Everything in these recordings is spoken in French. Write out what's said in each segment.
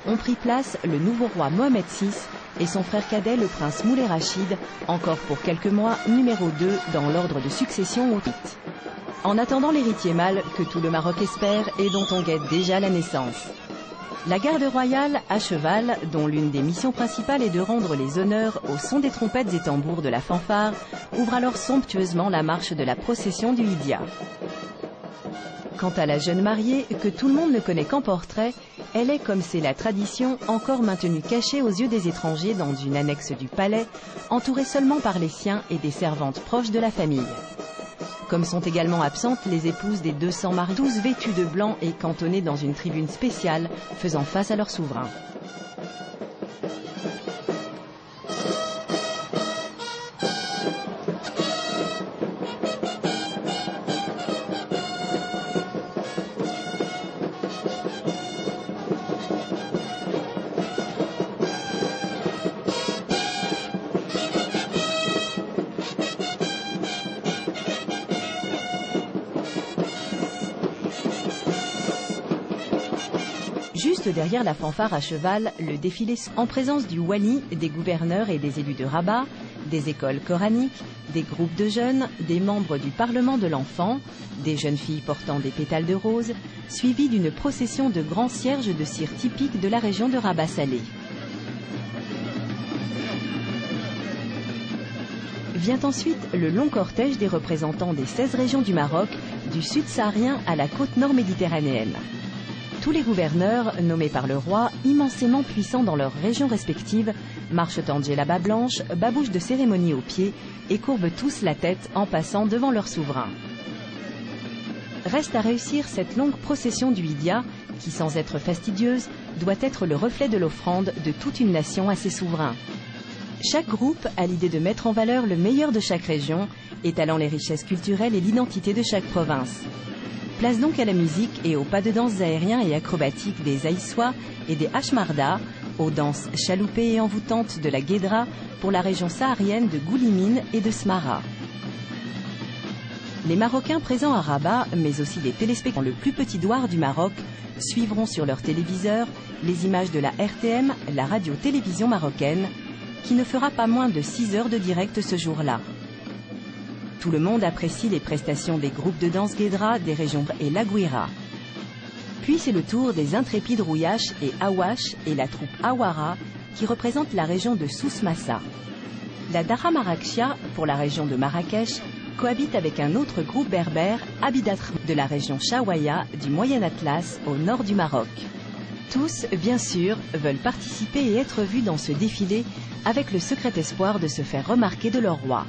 ont pris place le nouveau roi Mohamed VI et son frère cadet le prince Moulay Rachid, encore pour quelques mois numéro 2 dans l'ordre de succession au titre. En attendant l'héritier mâle que tout le Maroc espère et dont on guette déjà la naissance. La garde royale à cheval, dont l'une des missions principales est de rendre les honneurs au son des trompettes et tambours de la fanfare, ouvre alors somptueusement la marche de la procession du Hidia. Quant à la jeune mariée, que tout le monde ne connaît qu'en portrait, elle est, comme c'est la tradition, encore maintenue cachée aux yeux des étrangers dans une annexe du palais, entourée seulement par les siens et des servantes proches de la famille. Comme sont également absentes les épouses des 200 maris, tous vêtus de blanc et cantonnés dans une tribune spéciale, faisant face à leur souverain. Juste derrière la fanfare à cheval, le défilé en présence du wali, des gouverneurs et des élus de Rabat, des écoles coraniques, des groupes de jeunes, des membres du Parlement de l'enfant, des jeunes filles portant des pétales de rose, suivis d'une procession de grands cierges de cire typiques de la région de Rabat Salé. Vient ensuite le long cortège des représentants des 16 régions du Maroc, du sud saharien à la côte nord méditerranéenne. Tous les gouverneurs, nommés par le roi, immensément puissants dans leurs régions respectives, marchent en djellaba blanche, babouches de cérémonie aux pieds et courbent tous la tête en passant devant leur souverain. Reste à réussir cette longue procession du Hidia, qui, sans être fastidieuse, doit être le reflet de l'offrande de toute une nation à ses souverains. Chaque groupe a l'idée de mettre en valeur le meilleur de chaque région, étalant les richesses culturelles et l'identité de chaque province. Place donc à la musique et aux pas de danse aériens et acrobatiques des Aïssois et des Hachmarda, aux danses chaloupées et envoûtantes de la Guédra pour la région saharienne de Goulimine et de Smara. Les Marocains présents à Rabat, mais aussi les téléspectateurs le plus petit douar du Maroc, suivront sur leur téléviseur les images de la RTM, la radio-télévision marocaine, qui ne fera pas moins de 6 heures de direct ce jour-là. Tout le monde apprécie les prestations des groupes de danse Guédra des régions et la Gouira. Puis c'est le tour des intrépides Rouyache et Awash et la troupe Awara qui représente la région de Souss-Massa. La Dara Marrakchia, pour la région de Marrakech, cohabite avec un autre groupe berbère, Abidatra, de la région Chaouaya du Moyen Atlas au nord du Maroc. Tous, bien sûr, veulent participer et être vus dans ce défilé avec le secret espoir de se faire remarquer de leur roi.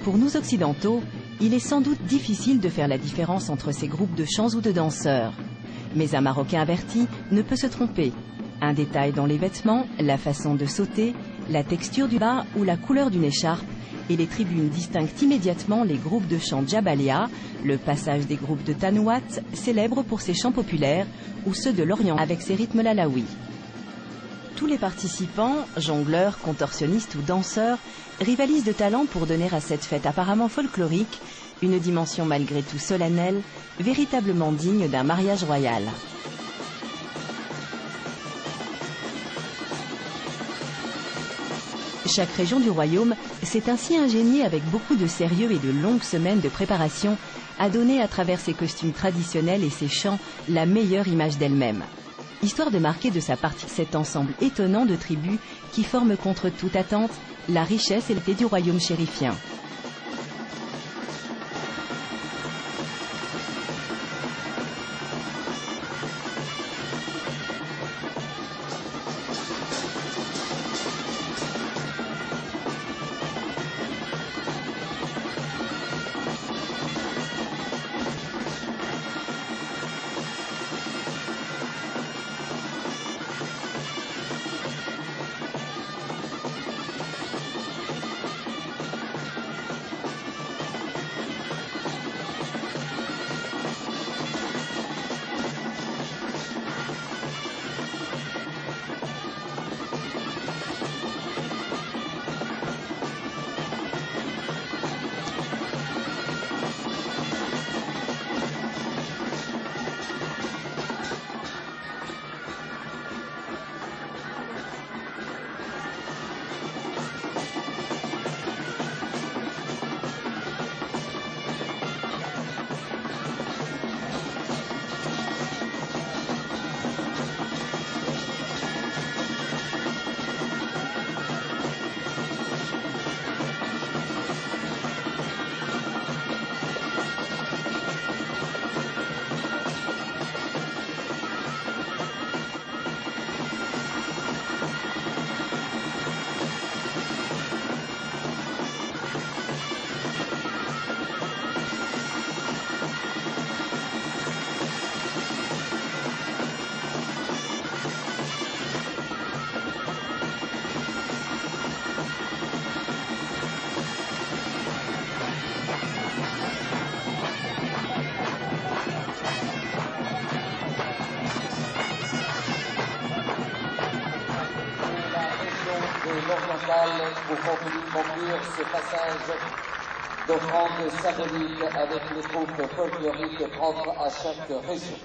Pour nous occidentaux, il est sans doute difficile de faire la différence entre ces groupes de chants ou de danseurs. Mais un Marocain averti ne peut se tromper. Un détail dans les vêtements, la façon de sauter, la texture du bas ou la couleur d'une écharpe, et les tribunes distinguent immédiatement les groupes de chants Djabalia, le passage des groupes de Tanouat, célèbres pour ses chants populaires, ou ceux de l'Orient avec ses rythmes lalaouis. Tous les participants, jongleurs, contorsionnistes ou danseurs, rivalisent de talent pour donner à cette fête apparemment folklorique une dimension malgré tout solennelle, véritablement digne d'un mariage royal. Chaque région du royaume s'est ainsi ingéniée avec beaucoup de sérieux et de longues semaines de préparation à donner à travers ses costumes traditionnels et ses chants la meilleure image d'elle-même. Histoire de marquer de sa partie cet ensemble étonnant de tribus qui forment contre toute attente la richesse et l'été du royaume chérifien. l'oriental pour conclure ce passage d'offrande symbolique avec les troupes folkloriques propres à chaque région.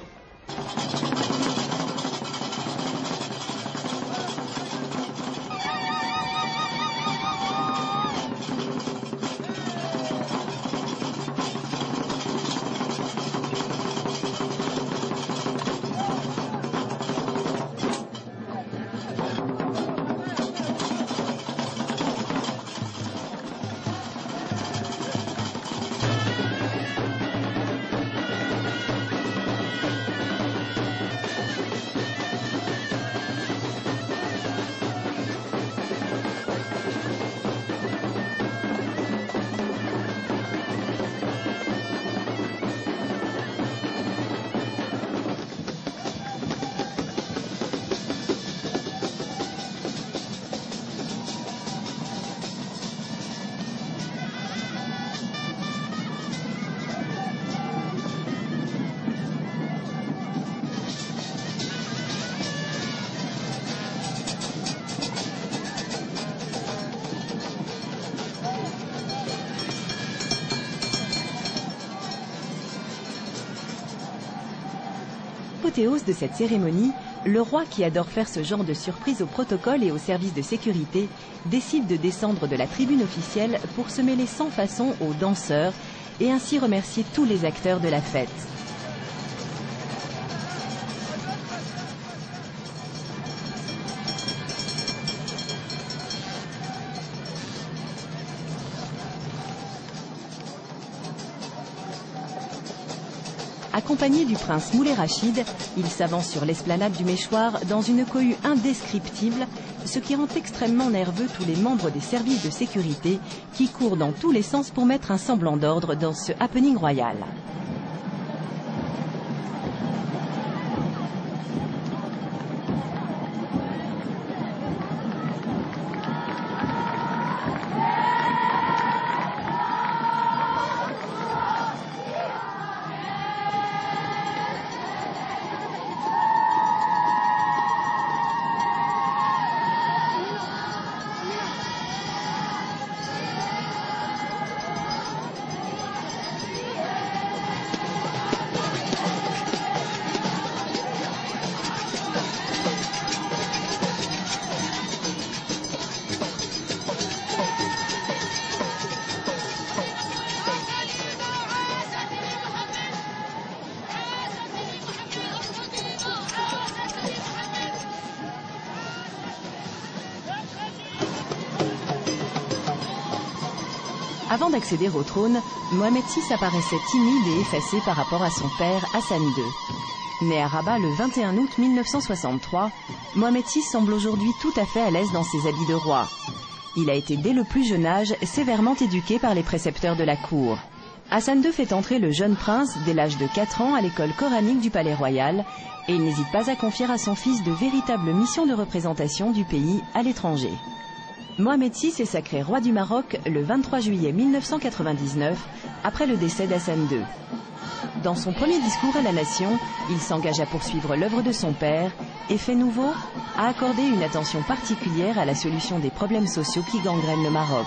L'apothéose de cette cérémonie, le roi, qui adore faire ce genre de surprise au protocole et au service de sécurité, décide de descendre de la tribune officielle pour se mêler sans façon aux danseurs et ainsi remercier tous les acteurs de la fête. Accompagné du prince Moulay Rachid, il s'avance sur l'esplanade du Méchoir dans une cohue indescriptible, ce qui rend extrêmement nerveux tous les membres des services de sécurité qui courent dans tous les sens pour mettre un semblant d'ordre dans ce happening royal. Avant d'accéder au trône, Mohamed VI apparaissait timide et effacé par rapport à son père Hassan II. Né à Rabat le 21 août 1963, Mohamed VI semble aujourd'hui tout à fait à l'aise dans ses habits de roi. Il a été dès le plus jeune âge sévèrement éduqué par les précepteurs de la cour. Hassan II fait entrer le jeune prince dès l'âge de 4 ans à l'école coranique du Palais Royal et il n'hésite pas à confier à son fils de véritables missions de représentation du pays à l'étranger. Mohamed VI est sacré roi du Maroc le 23 juillet 1999, après le décès d'Hassan II. Dans son premier discours à la nation, il s'engage à poursuivre l'œuvre de son père et, fait nouveau, à accorder une attention particulière à la solution des problèmes sociaux qui gangrènent le Maroc.